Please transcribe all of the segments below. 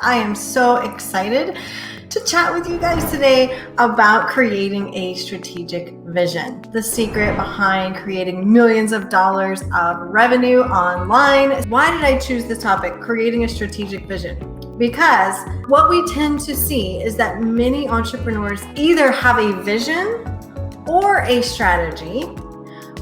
I am so excited to chat with you guys today about creating a strategic vision. The secret behind creating millions of dollars of revenue online. Why did I choose this topic, creating a strategic vision? Because what we tend to see is that many entrepreneurs either have a vision or a strategy,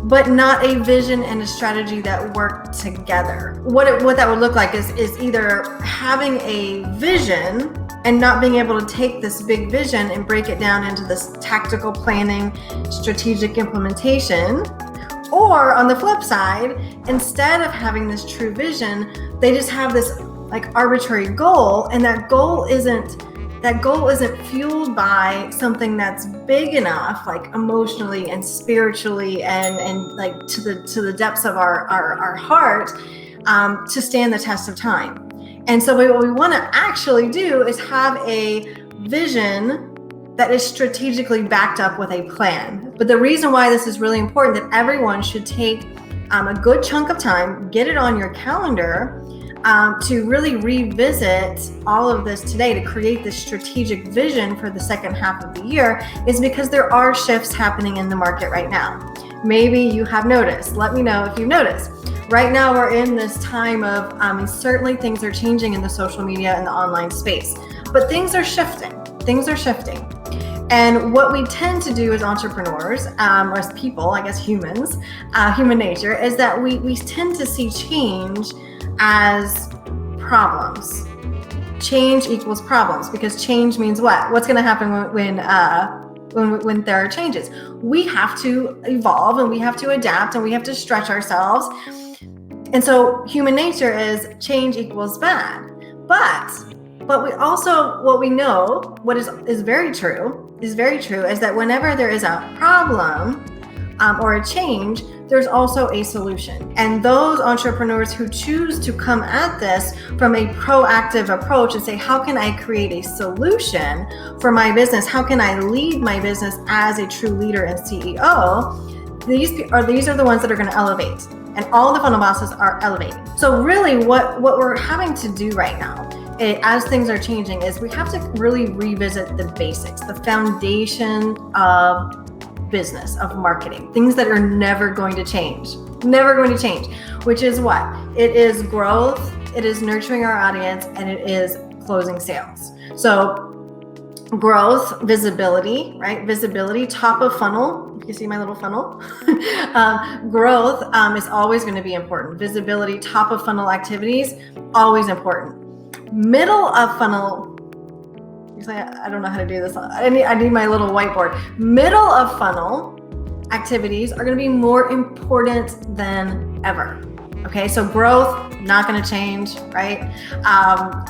but not a vision and a strategy that work together. What that would look like is either having a vision and not being able to take this big vision and break it down into this tactical planning, strategic implementation, or on the flip side, instead of having this true vision, they just have this like arbitrary goal, and that goal isn't fueled by something that's big enough, like emotionally and spiritually and like to the depths of our heart, to stand the test of time. And so what we want to actually do is have a vision that is strategically backed up with a plan. But the reason why this is really important, that everyone should take a good chunk of time, get it on your calendar, to really revisit all of this today, to create this strategic vision for the second half of the year, is because there are shifts happening in the market right now. Maybe you have noticed. Let me know if you've noticed. Right now, we're in this time of, and certainly things are changing in the social media and the online space, but things are shifting. And what we tend to do as entrepreneurs, or as people, I guess humans, human nature, is that we tend to see change as problems. Change equals problems, because change means what? What's going to happen when there are changes? We have to evolve, and we have to adapt, and we have to stretch ourselves. And so human nature is change equals bad. But we also, what we know, what is very true, is that whenever there is a problem or a change, there's also a solution. And those entrepreneurs who choose to come at this from a proactive approach and say, how can I create a solution for my business? How can I lead my business as a true leader and CEO? These are the ones that are going to elevate. And all the funnel bosses are elevating. So really what we're having to do right now, as things are changing, is we have to really revisit the basics, the foundation of business, of marketing, things that are never going to change, which is what? It is growth, it is nurturing our audience, and it is closing sales. So growth, visibility, right? Visibility, top of funnel. You see my little funnel? Growth is always going to be important. Visibility, top of funnel activities, always important. Middle of funnel, you say, I don't know how to do this. I need my little whiteboard. Middle of funnel activities are going to be more important than ever. Okay, so growth, not going to change, right?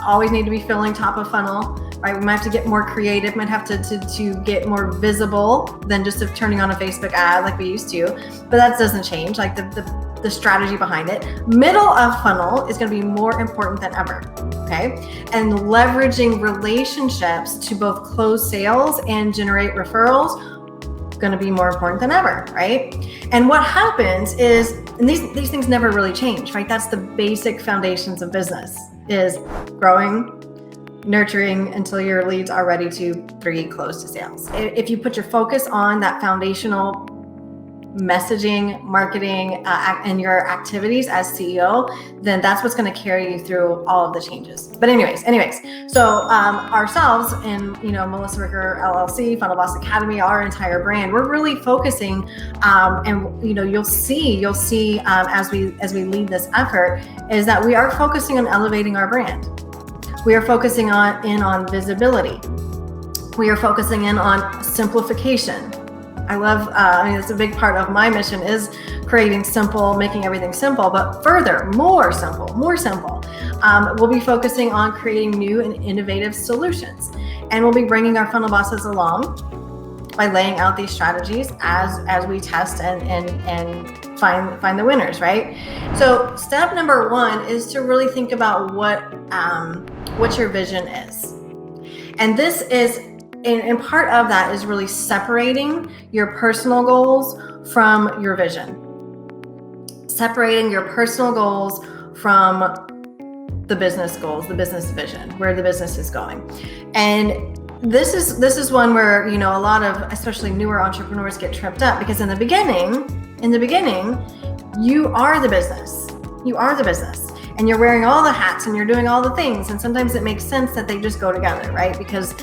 Always need to be filling top of funnel, right? We might have to get more creative, might have to get more visible than just turning on a Facebook ad like we used to, but that doesn't change, like the strategy behind it. Middle of funnel is going to be more important than ever, okay? And leveraging relationships to both close sales and generate referrals, going to be more important than ever, right? And what happens is, and these things never really change, right? That's the basic foundations of business, is growing, nurturing until your leads are ready to 3 close to sales. If you put your focus on that foundational messaging, marketing, and your activities as CEO, then that's what's going to carry you through all of the changes. But anyways, so ourselves in Melissa Ricker LLC, Funnel Boss Academy, our entire brand, we're really focusing, and you'll see as we lead this effort, is that we are focusing on elevating our brand. We are focusing on visibility. We are focusing in on simplification. I love, it's a big part of my mission, is creating simple, making everything simple, but further, more simple. We'll be focusing on creating new and innovative solutions. And we'll be bringing our funnel bosses along by laying out these strategies as we test and find the winners, right? So step number 1 is to really think about what your vision is. And this is, and part of that is really separating your personal goals from your vision. Separating your personal goals from the business goals, the business vision, where the business is going. And this is one where, you know, a lot of especially newer entrepreneurs get tripped up, because in the beginning, you are the business. You are the business. And you're wearing all the hats and you're doing all the things. And sometimes it makes sense that they just go together, right? Because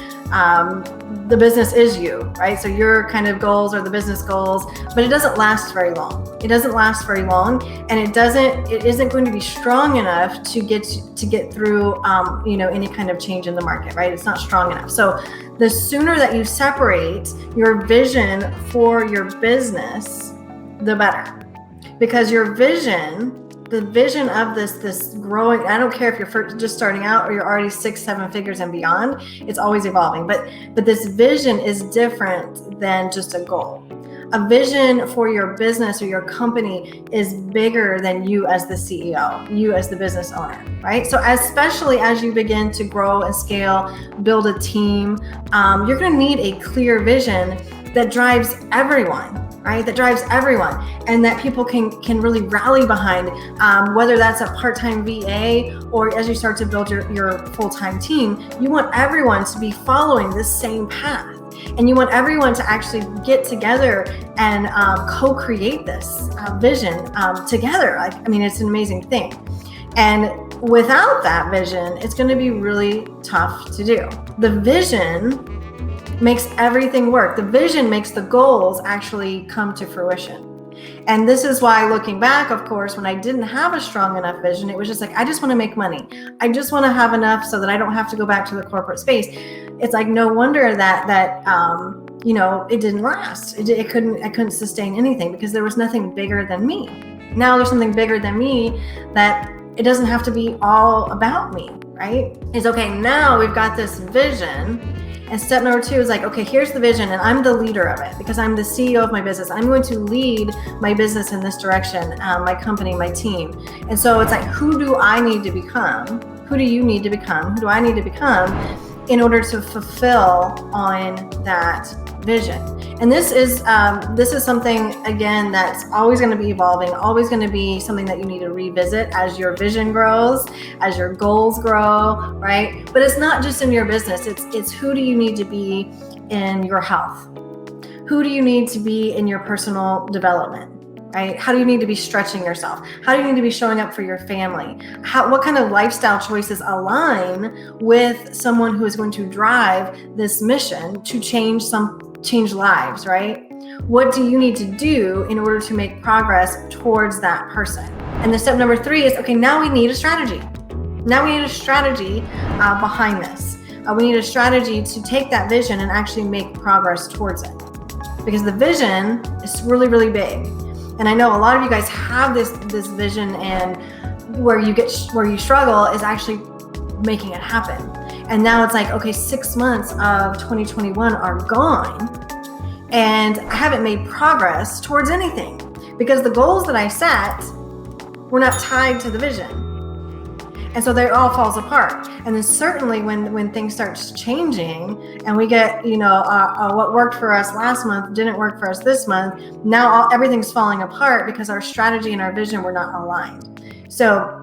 the business is you, right? So your kind of goals are the business goals, but it doesn't last very long. It doesn't last very long, and it isn't going to be strong enough to get through, you know, any kind of change in the market, right? It's not strong enough. So the sooner that you separate your vision for your business, the better, because your vision, the vision of this growing, I don't care if you're just starting out or you're already 6-7 figures and beyond, it's always evolving. But this vision is different than just a goal. A vision for your business or your company is bigger than you as the CEO, you as the business owner, right? So especially as you begin to grow and scale, build a team, you're going to need a clear vision that drives everyone, right? That drives everyone, and that people can really rally behind, whether that's a part-time VA or as you start to build your full-time team. You want everyone to be following this same path, and you want everyone to actually get together and co-create this vision together. Like, I mean, it's an amazing thing. And without that vision, it's going to be really tough to do. The vision makes everything work. The vision makes the goals actually come to fruition. And this is why, looking back, of course, when I didn't have a strong enough vision, it was just like, I just want to make money. I just want to have enough so that I don't have to go back to the corporate space. It's like, no wonder that you know, it didn't last. I couldn't sustain anything, because there was nothing bigger than me. Now there's something bigger than me, that it doesn't have to be all about me, right? It's okay, now we've got this vision. And step number 2 is like, okay, here's the vision, and I'm the leader of it, because I'm the CEO of my business. I'm going to lead my business in this direction, my company, my team. And so it's like, who do I need to become? Who do you need to become? Who do I need to become in order to fulfill on that vision? And this is something, again, that's always going to be evolving, always going to be something that you need to revisit as your vision grows, as your goals grow, right? But it's not just in your business. It's who do you need to be in your health? Who do you need to be in your personal development? Right? How do you need to be stretching yourself? How do you need to be showing up for your family? What kind of lifestyle choices align with someone who is going to drive this mission to change lives, right? What do you need to do in order to make progress towards that person? And the step number 3 is, okay, now we need a strategy. Now we need a strategy behind this. We need a strategy to take that vision and actually make progress towards it, because the vision is really, really big. And I know a lot of you guys have this vision, and where you struggle is actually making it happen. And now it's like, okay, 6 months of 2021 are gone, and I haven't made progress towards anything, because the goals that I set were not tied to the vision. And so it all falls apart. And then certainly when things start changing, and we get, you know, what worked for us last month didn't work for us this month. Now everything's falling apart because our strategy and our vision were not aligned. So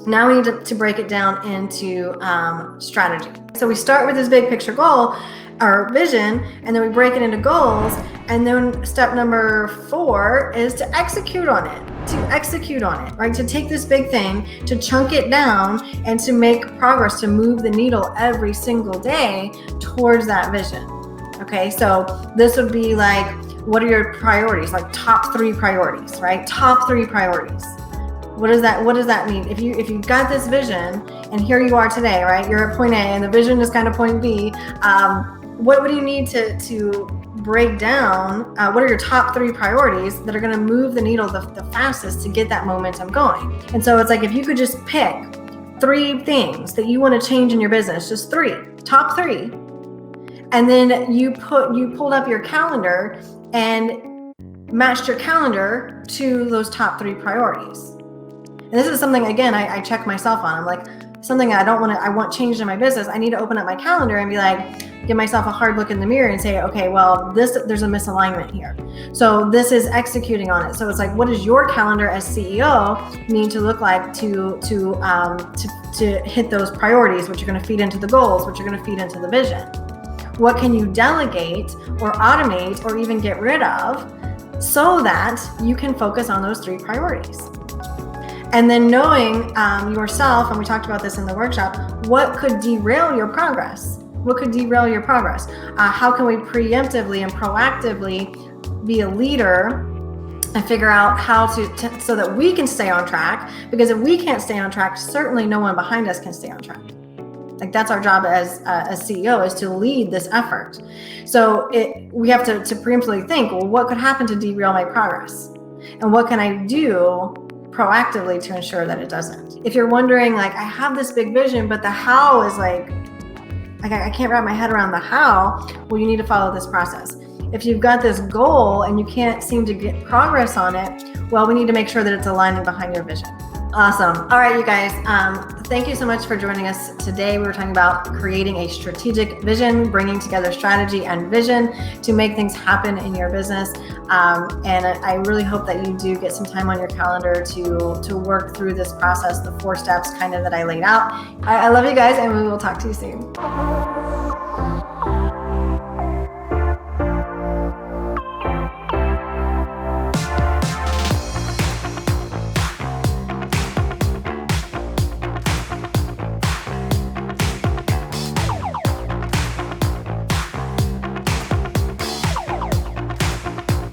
now we need to break it down into strategy. So we start with this big picture goal, our vision, and then we break it into goals. And then step number 4 is to execute on it. Right? To take this big thing, to chunk it down, and to make progress, to move the needle every single day towards that vision. Okay, so this would be like, what are your priorities? Like top 3 priorities, right? Top 3 priorities. What does that mean? If you've got this vision, and here you are today, right? You're at point A, and the vision is kind of point B. What do you need to break down? What are your top 3 priorities that are going to move the needle the fastest to get that momentum going? And so it's like, if you could just pick 3 things that you want to change in your business, just 3, top 3, and then you pulled up your calendar and matched your calendar to those top 3 priorities. And this is something, again, I check myself on. I'm like, something I want changed in my business, I need to open up my calendar and be like, give myself a hard look in the mirror and say, okay, well, there's a misalignment here. So this is executing on it. So it's like, what does your calendar as CEO need to look like to hit those priorities, which are going to feed into the goals, which are going to feed into the vision? What can you delegate or automate or even get rid of so that you can focus on those 3 priorities? And then knowing yourself, and we talked about this in the workshop, what could derail your progress? What could derail your progress? How can we preemptively and proactively be a leader and figure out how to so that we can stay on track? Because if we can't stay on track, certainly no one behind us can stay on track. Like, that's our job as CEO, is to lead this effort. So we have to preemptively think, well, what could happen to derail my progress? And what can I do proactively to ensure that it doesn't? If you're wondering, like, I have this big vision, but the how is like I can't wrap my head around the how, well, you need to follow this process. If you've got this goal and you can't seem to get progress on it, well, we need to make sure that it's aligning behind your vision. Awesome. All right, you guys, thank you so much for joining us today. We were talking about creating a strategic vision, bringing together strategy and vision to make things happen in your business. And I really hope that you do get some time on your calendar to work through this process, the 4 steps kind of that I laid out. I love you guys, and we will talk to you soon.